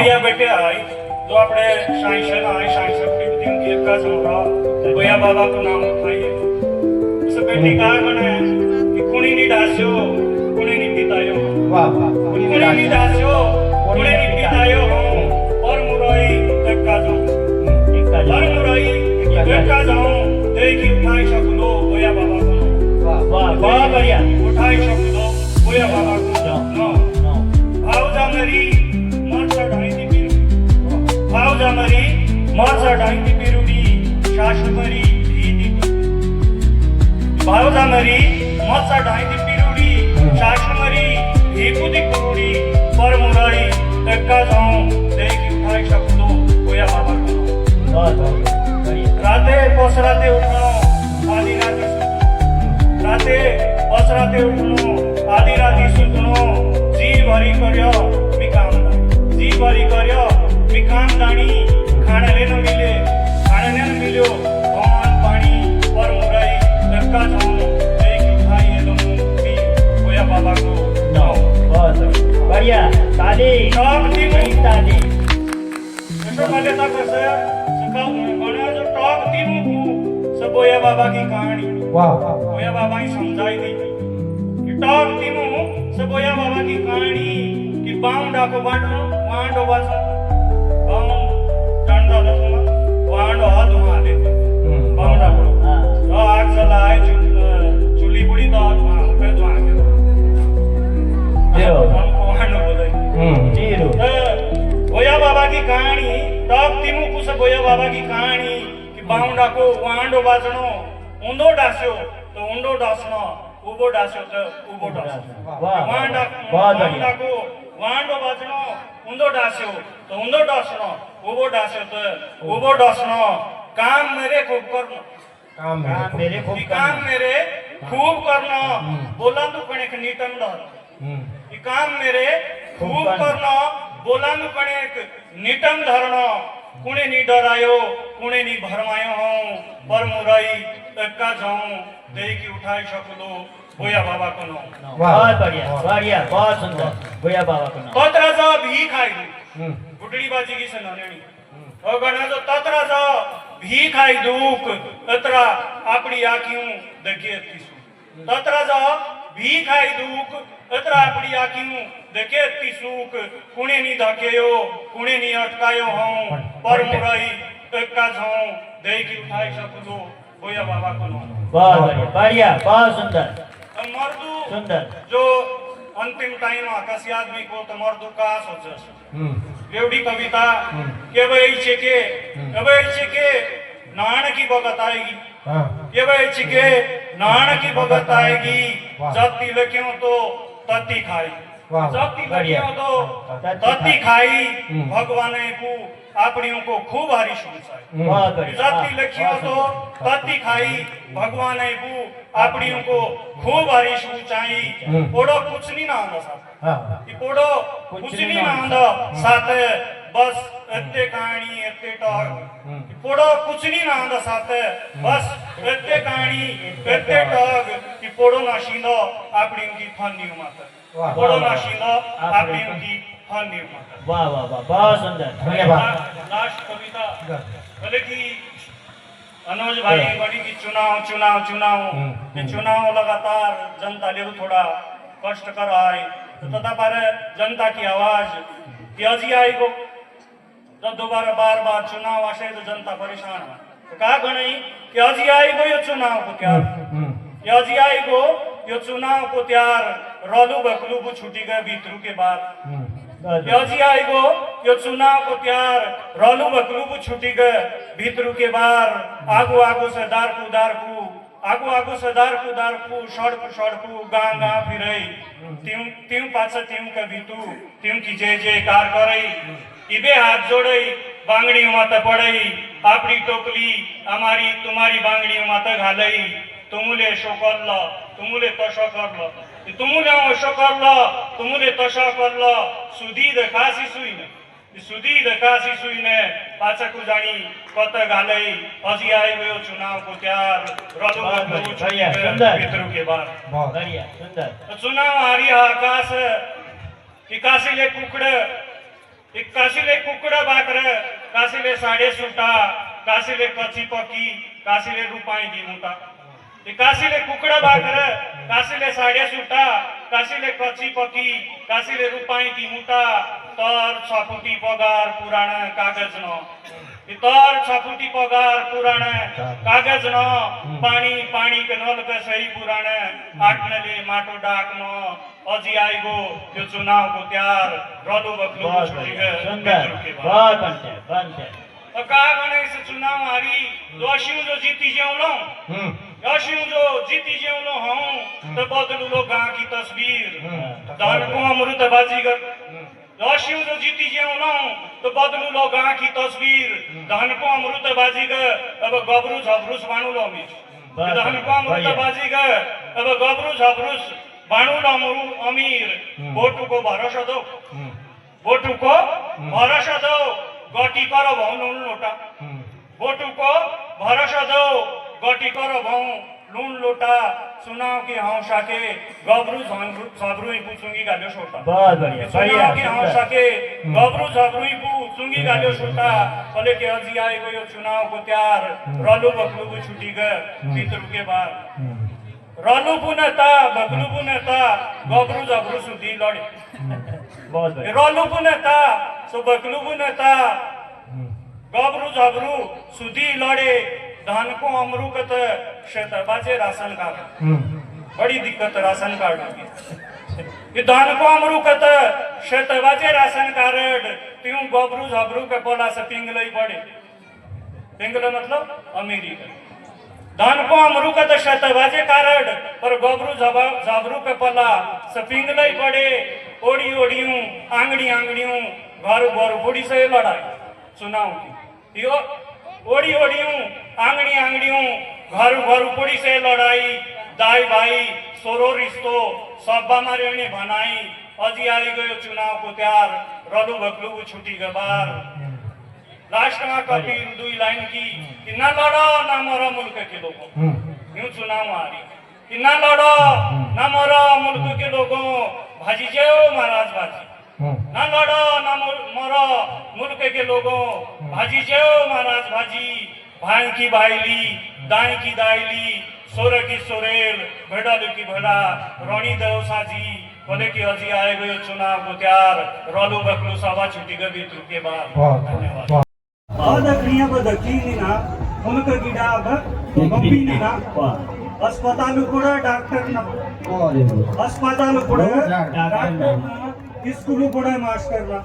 बढ़िया बेटे आई जो अपने शाइशन आए शाइशन टीम की का जोड़ा भैया बाबा को नाम उठाइए उस बेटी का गणे कि कुणी नी डास्यो कुणी नी पितायो वाह वाह कुणी नी डास्यो कुणी नी पितायो और मुराई तक्का जो और मुराई तक्का जाऊं देखी उठाई शकलो भैया बाबा को वाह वाह वाह बढ़िया उठाई शकलो भैया बाबा को नो भावजा मेरी मरसा ढाई दी पिरुडी भावजा मेरी मरसा ढाई दी पिरुडी शाशु मरी धी भावजा मेरी मरसा ढाई दी पिरुडी शाशु मरी धी कुदी कुरुडी पर मुराई तक्का जाऊं देखी उठाई शकलो भैया बाबा को बहुत बढ़िया राते पसराते उठनो आधी राती सुतनो राते पसराते उठनो आधी राती सुतनो जी भरी कर्यो मिकाम जी भरी कर्यो मिकाम दाणी खाने न मिल्यो भगवान पानी पर मुराई धक्का जाऊं देख उठाई ये पी होया बाबा को नो बहुत बढ़िया ताली टॉप टीम ताली ऐसा माले तक ऐसे सकाल बना जो टॉप टीम सब होया बाबा की कहानी वाह होया बाबा ही समझाई दी कि टॉप टीम सब होया बाबा की कहानी कि बाम डाको बांडो वांडो बस बाम डांडा दसमा वांडो हाथ वहां दे बाम डाको तो आग जलाए चुली बुड़ी तो वहां पे तो आगे जीरो हमको वांडो बोले जीरो होया बाबा की कहानी टॉप टीम कुछ होया बाबा की कहानी कि बाम डाको वांडो बाजणो ऊंडो डास्यो तो ऊंडो डासणो उबो डास्यो तो उबो डासणो वाह वांडा बहुत बढ़िया डाको वांडो बाजणो ऊंडो डास्यो तो ऊंडो डासणो उबो डास्यो तो उबो डासणो काम मेरे खूब करनो काम मेरे खूब काम मेरे खूब करनो बोलांदू कणेक नीटम धर काम मेरे खूब करनो बोलांदू कणेक नीटम धरणो कुणे नी डरायो कुणे नी भरमायो हूं पर मुराई तक्का जाऊं देखी उठाई शकलो भैया बाबा को नो बहुत बढ़िया बढ़िया बहुत सुंदर भैया बाबा को नो तत्रा जा भी खाई दू गुडड़ी बाजी की सननेणी और गणा जो तत्रा जा भी खाई दूक तत्रा अपनी आंखियों देखे तीसू तत्रा जा भी खाई दूक तत्रा अपनी आंखियों देखे तीसूक कुणे नी धकेयो कुणे नी अटकायो हूं पर मुराई तक्का जाऊं देखी उठाई शकलो भैया बाबा को नो बहुत बढ़िया बढ़िया बहुत सुंदर मर्दू सुंदर जो अंतिम टाइम आकाशी आदमी को तो मर्दू का सोचस एवढी कविता केवळ के नाण की बगत आएगी केवळ के नाण की बगत आएगी जाति लक्ष्यों तो तत्ती खाई जाति लक्ष्यों तो तत्ती खाई भगवान को आपणियों को खूब हारी शुंसाई जाति लक्ष्यों तो तत्ती खाई भगवान को आपणियों को खूब हारी शुंसाई पोड़ो कुछ नहीं ना आंदा साथ पोड़ो कुछ नहीं ना आंदा साथ बस एते कहानी एते टॉग पोड़ो कुछ नहीं ना आंदा साथ बस एते कहानी एते टॉग कि पोड़ो ना शींदो आपणियों की फन्नी माता पोड़ो ना शींदो आपणियों की फन्नी माता वाह वाह वाह बहुत सुंदर धन्यवाद लास्ट कविता बोले कि अनुज भाई बड़ी की चुनाव लगातार जनता ले थोड़ा कष्ट कर आए तो तथा पर जनता की आवाज कि अजी आई को जब दोबारा बार बार चुनाव आशे तो जनता परेशान है तो कहा गणई कि अजी आई को ये चुनाव को त्यार अजी आई को ये चुनाव को त्यार रोलू बकलू को छुट्टी गए भीतरू के बाद योजी आई गो यो चुनाव को त्यार रोलू बकलू को छुट्टी गए भीतरू के बार आगू आगू से दारकू आगू से दारकू सड़कू गां फिरई त्यों पाछा त्यों का भीतू त्यों की जय जयकार करई इबे हाथ जोड़ई बांगड़ियों माता पड़ई आपरी टोकली हमारी तुम्हारी बांगड़ियों माता घालई तुमुले शो करल तुमुले तशो करल तुमुले अशो करल तुमुले तशो करल सुधी देखासी सुईने पाछा को जानी कत घालई अजी आई गयो चुनाव को त्यार रलू पितरू के बाद बढ़िया सुंदर चुनाव हारी आकाश इकासीले कुकड़ एक काशीले कुकडा बाकर काशीले साडे सुटा काशीले कच्ची पकी काशीले रुपाई दिमुटा काशीले कुकडा बाकर काशीले साडे सुटा काशीले कच्ची पकी काशीले रुपाई दिमुटा तर छपुटी पगार पुराण कागज न तर छपुटी पगार पुराण कागज न पानी पानी के नल के सही पुराण आटनले माटो डाक्न अझै आइगो यो चुनावको त्यार रलु बक्लु छुटी सुंदर बहुत बनते का गणेश चुनाव हारी दोषियों जो जीती जेउलो दोषियों जो जीती जेउलो हूं तो बदलू लो गांव की तस्वीर दान को अमृत बाजीगर दोषियों जो जीती जेउलो तो बदलू लो गांव की तस्वीर दान को अमृत बाजीगर अब गबरू झबरूस बाणू लो अमीर दान को अमृत बाजीगर अब गबरू झबरूस बाणू लो अमीर बोटू को भरोसा दो बोटू को भरोसा दो गटी कर भाउ लुन लोटा बोटू को भरोसा दो गटी कर भाउ लुन लोटा चुनाव की हौसा के गबरू झबरू चुंगी गाल्यो सोटा बहुत बढ़िया चुनाव की हौसा के गबरू झबरू चुंगी गाल्यो सोटा कले के अझै आएको यो चुनावको त्यार रलु बक्लु छुटी ग पितृ के बाद रलु पुनता बक्लु पुनता गबरू झबरू सुधी लडे बहुत बढ़िया रलु पुनता सो बक्लु पुनता गबरू झबरू सुधी लड़े धान को अमरू कत शेत बाजे राशन कार्ड बड़ी दिक्कत राशन कार्ड की धान को अमरू कत शेत बाजे राशन कार्ड त्यों गबरू झबरू के पोला से पिंगल पड़े पिंगल मतलब अमेरिका धान को अमरू कत शेत बाजे कार्ड पर गबरू झबरू के पोला से पिंगल पड़े ओड़ी ओड़ियों आंगड़ी आंगड़ियों घर घर बुढ़ी से लड़ाई चुनाव की यो ओड़ी ओड़ियों आंगड़ी आंगड़ियों घर घर बुढ़ी से लड़ाई दाई भाई सोरो रिश्तो सब्बा मारे भनाई अझै आई गयो चुनाव को त्यार रलु बक्लु छुटी के बार लास्ट में कपिल दुई लाइन की कि न लड़ो न मरो मुल्क के लोगों यूं चुनाव हारी कि न लड़ो न मरो मुल्क के लोगों भाजी जाओ महाराज भाजी न लड़ो न मरो मुल्क के लोगों भाजी जाओ महाराज भाजी भाई की भाईली दाई की दाईली सोर की सोरेल भेड़ालू की भेड़ा रणी देव साजी बोले कि अझै आएको यो चुनावको त्यार रलु बक्लु सभा छुटी गयो भित्र के बाद धन्यवाद अदक्रिया बदकिना उनका गिडा अब गंभीरना अस्पताल కూడా డాక్టర్ अस्पताल కూడా డాక్టర్ स्कूल కూడా मास्टर ना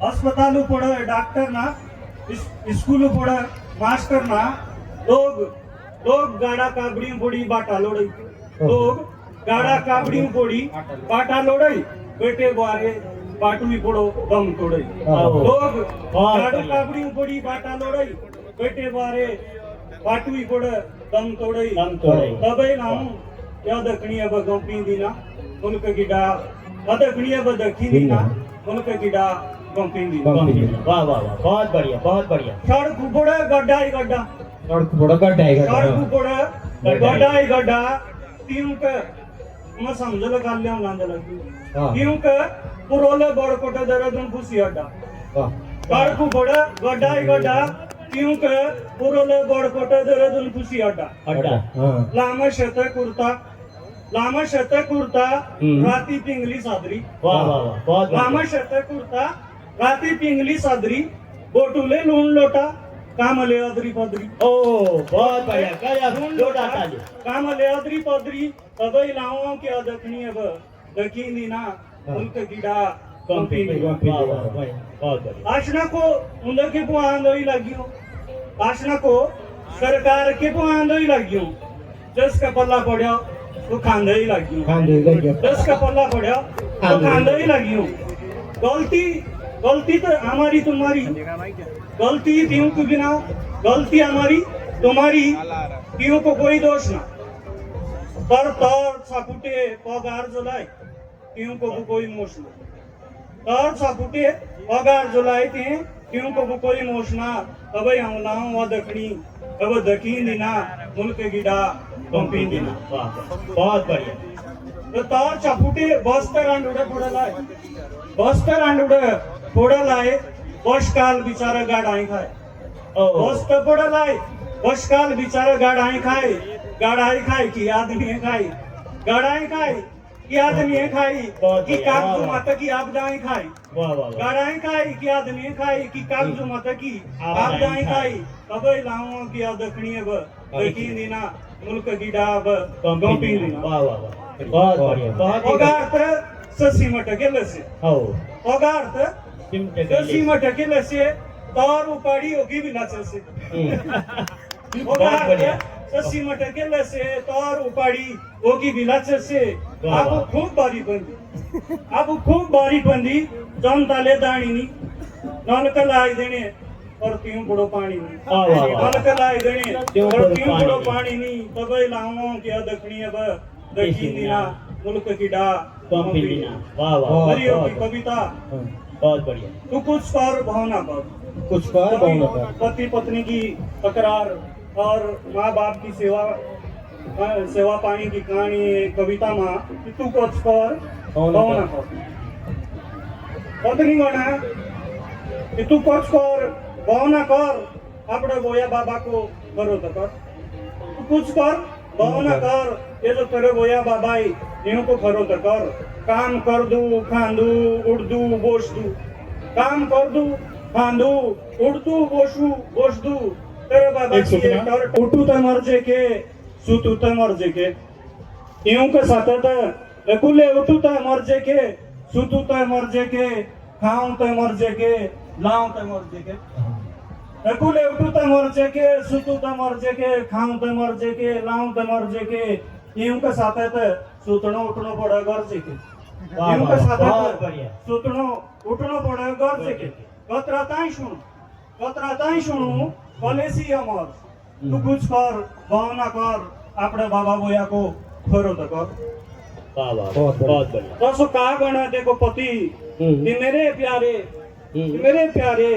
अस्पताल కూడా డాక్టర్ ना स्कूल కూడా मास्टर ना लोग गाड़ा काबड़ी बोड़ी बाटा लोड़ई लोग गाड़ा काबड़ी बोड़ी बाटा लोड़ई बेटे बारे बाटुई पड़ो दम तोड़ई लोग गाड़ा काबड़ी बोड़ी बाटा लोड़ई बेटे बारे बाटुई पड़ो दम तोड़ई तबे नाम या दखनी अब गंपी दिना मुल्क गिडा अदखनी अब दखी दिना मुल्क गिडा गंपी दिना वाह वाह वाह बहुत बढ़िया सड़क बड़ा गड्ढा ही गड्ढा सड़क बड़ा गड्ढा ही सड़क बड़ा गड्ढा ही गड्ढा तीन के मैं समझ लगा लिया गांध लगी तीन के पुरोले बड़कोट दरदन खुशी अड्डा सड़क बड़ा गड्ढा ही गड्ढा तीन के पुरोले बड़कोट दरदन खुशी अड्डा लामा शत कुर्ता राती पिंगली सादरी लामा शत कुर्ता राती पिंगली सादरी बोटुले लूण लोटा कामले अदरी पदरी ओ बहुत बढ़िया क्या लोटा ताली कामले अदरी पदरी तबई लाओ के अदखनी अब दखीनी ना उनके गिडा कंपनी बहुत बढ़िया आशना को उनके को आंदोई लगियो आशना को सरकार के को आंदोई लगियो जिसका पल्ला पड़ियो तो खांदे ही लगियो जिसका पल्ला पड़ियो तो खांदे ही लगियो गलती तो हमारी तुम्हारी गलती तीनों को बिना गलती हमारी तुम्हारी तीनों को कोई दोष ना पर सापुटे पगार जुलाई तीनों को कोई मोश ना तर सापुटे पगार जुलाई तीनों को कोई मोश ना अब हम नाम दखनी अब दखीन दिना मुल्क गिडा कंपी दिना बहुत बढ़िया तो तर सापुटे बस्तर आंडुड़े पड़े बस्तर आंडुड़े पडलाय बसकाल बिचारा गाडाई खाय बस तो पडलाय बसकाल बिचारा गाडाई खाय की आदमी खाय गाडाई खाय की आदमी खाई की कागजू माता की आपदाई खाई वाह वाह वाह गाडाई खाई की आदमी खाई की कागजू माता की आपदाई खाई कबई लाऊं की दखनी ब दखी दिना मुल्क की डाब गोपी दिना वाह वाह वाह बहुत बढ़िया बहुत ही ओगार्थ ससीमट गेलसे हो ओगार्थ चिमटे ससीमट गेलसे तोर उपाडी ओगी बिलाचसे बहुत बढ़िया ओगार्थ ससीमट गेलसे तोर उपाडी ओगी बिलाचसे अब खूप बारी बंदी जनताले दाणीनी नलक लाई देणे और तीन पुढो पाणी वाह वाह वाह नलक लाई देणे और तीन पुढो पाणी नी तबई लावो की दक्षिणी ब दक्षिणीना मुल्क की डा पंपिना वाह वाह हरियो की कविता बहुत बढ़िया तू कुछ कर भावना कर कुछ कर भावना कर पति पत्नी की तकरार और माँ बाप की सेवा पानी की कहानी कविता में कि तू कुछ कर भावना कर पत्नी गणा कि तू कुछ कर भावना कर अपने बोया बाबा को करो तो कर तू कुछ कर भावना कर ये जो तेरे बोया बाबा इन को करो तो कर काम कर दू खांदू उड़दू बोस दू काम कर दू खांदू उड़दू बोस दू तेरे बाबा एक सुपना। की उठू तो मर्जे के सुतू तो मर्जे के यूं के साथ कुले उठू तो मर्जे के सुतू तो मर्जे के खाऊं तो मर्जे के लाऊं तो मर्जे के कुले उठू तो मर्जे के सुतू तो मर्जे के खाऊं तो मर्जे के लाऊं तो मर्जे के यूं के साथ सुतणो उठणो पड़े गरजे के वाह यूं के वाह साथ बहुत बढ़िया सुतणो उठणो पड़े गरजे के कतराताई शुणू कलेसी अमर तू कुछ कर भावना कर अपने बाबा बोया को खरो तो कर वाह वाह बहुत बहुत बढ़िया तो सो कहा बना देखो पति कि मेरे प्यारे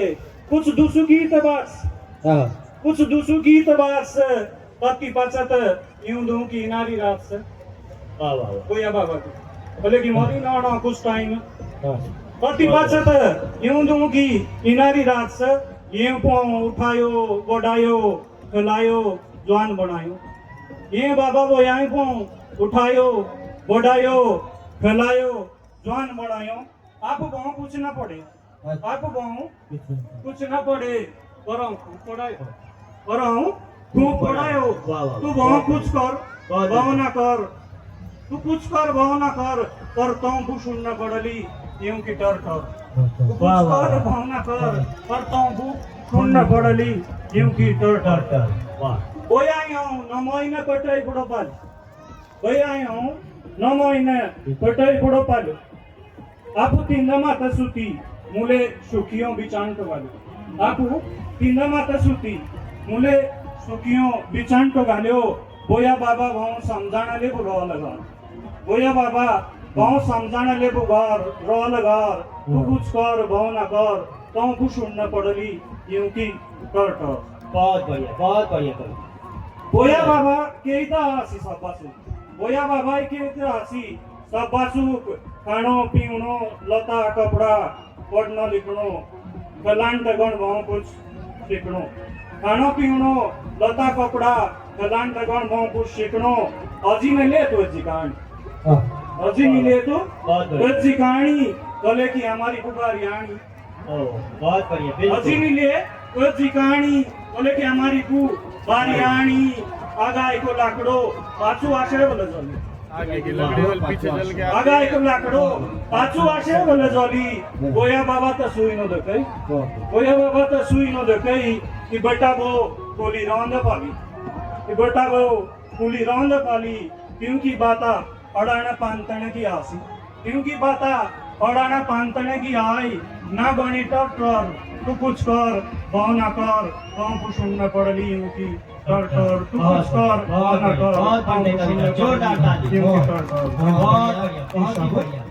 कुछ दुसु गीत बस हां कुछ दुसु गीत बस पति पाचत यूं दूं की नारी रात से वाह वाह वाह बोया बाबा की बोले कि मोरी ना कुछ टाइम हां पति पाचत यूं दूं की इनारी रात से यूं को उठायो बढ़ायो खिलायो जवान बनायो ये बाबा वो यहाँ को उठायो बढ़ायो खिलायो जवान बनायो आप गाँव कुछ ना पड़े आप गाँव कुछ ना पड़े पर पढ़ायो पर खूब पढ़ायो वाह, वाह। तू गाँव कुछ कर बहुत भावना कर तू कुछ कर भावना कर पर तुम कुछ सुनना पड़ली यूं की डर कर तू कुछ वाह, वाह, कर वाह। भावना कर पर तुम कुछ सुनना पड़ली यूं की डर कर वाह ओया आऊं न महीना कटाई बुढ़ो पाल ओया आऊं न महीना कटाई बुढ़ो पाल आपू तीन माता सूती मुले सुखियों बिचांट वाले आपू तीन माता सूती मुले सुखियों बिचांट गाल्यो बोया बाबा भाव समझाणाले बुरो लगा बोया बाबा भाव समझाणाले बुगार रो लगार तू कुछ कर भाव ना कर तो कुछ सुनना पड़ली यूं की कर बहुत बढ़िया कवि बोया बाबा के इता हसी सब बासु बोया बाबा के इता हसी सब बासु खाणो पीवणो लता कपड़ा पढ़नो लिखणो गलांट गण भाव कुछ सीखणो खाणो पीवणो लता कपड़ा गलांट गण भाव कुछ सीखणो अजी में ले तो जी कहानी अजी में ले तो बहुत बढ़िया जी कहानी बोले कि हमारी पुकारी आनी ओ बहुत बढ़िया अजी बिल्कुल में ले तो जी कहानी बोले कि हमारी पू बारी आनी आगाय को लाकड़ो पाछू आशरे बोले जली आगे की लकड़ी वाल पीछे चल गया आगाय को लाकड़ो पाछू आशरे बोले जली गोया बाबा तो सुई न देखई गोया बाबा तो सुई न देखई कि बेटा वो कोली रौंद पाली कि बेटा वो कोली रौंद पाली क्योंकि बाता अड़ाना पांतने की आसी क्योंकि बाता अड़ाना पांतने की आई ना बनी डॉक्टर तू कुछ कर भावना कर गाँव को सुनना पड़ली उनकी कर तू कुछ कर भावना कर बहुत बढ़िया कविता जोरदार ताली यूं की कर बहुत बढ़िया बहुत ही बढ़िया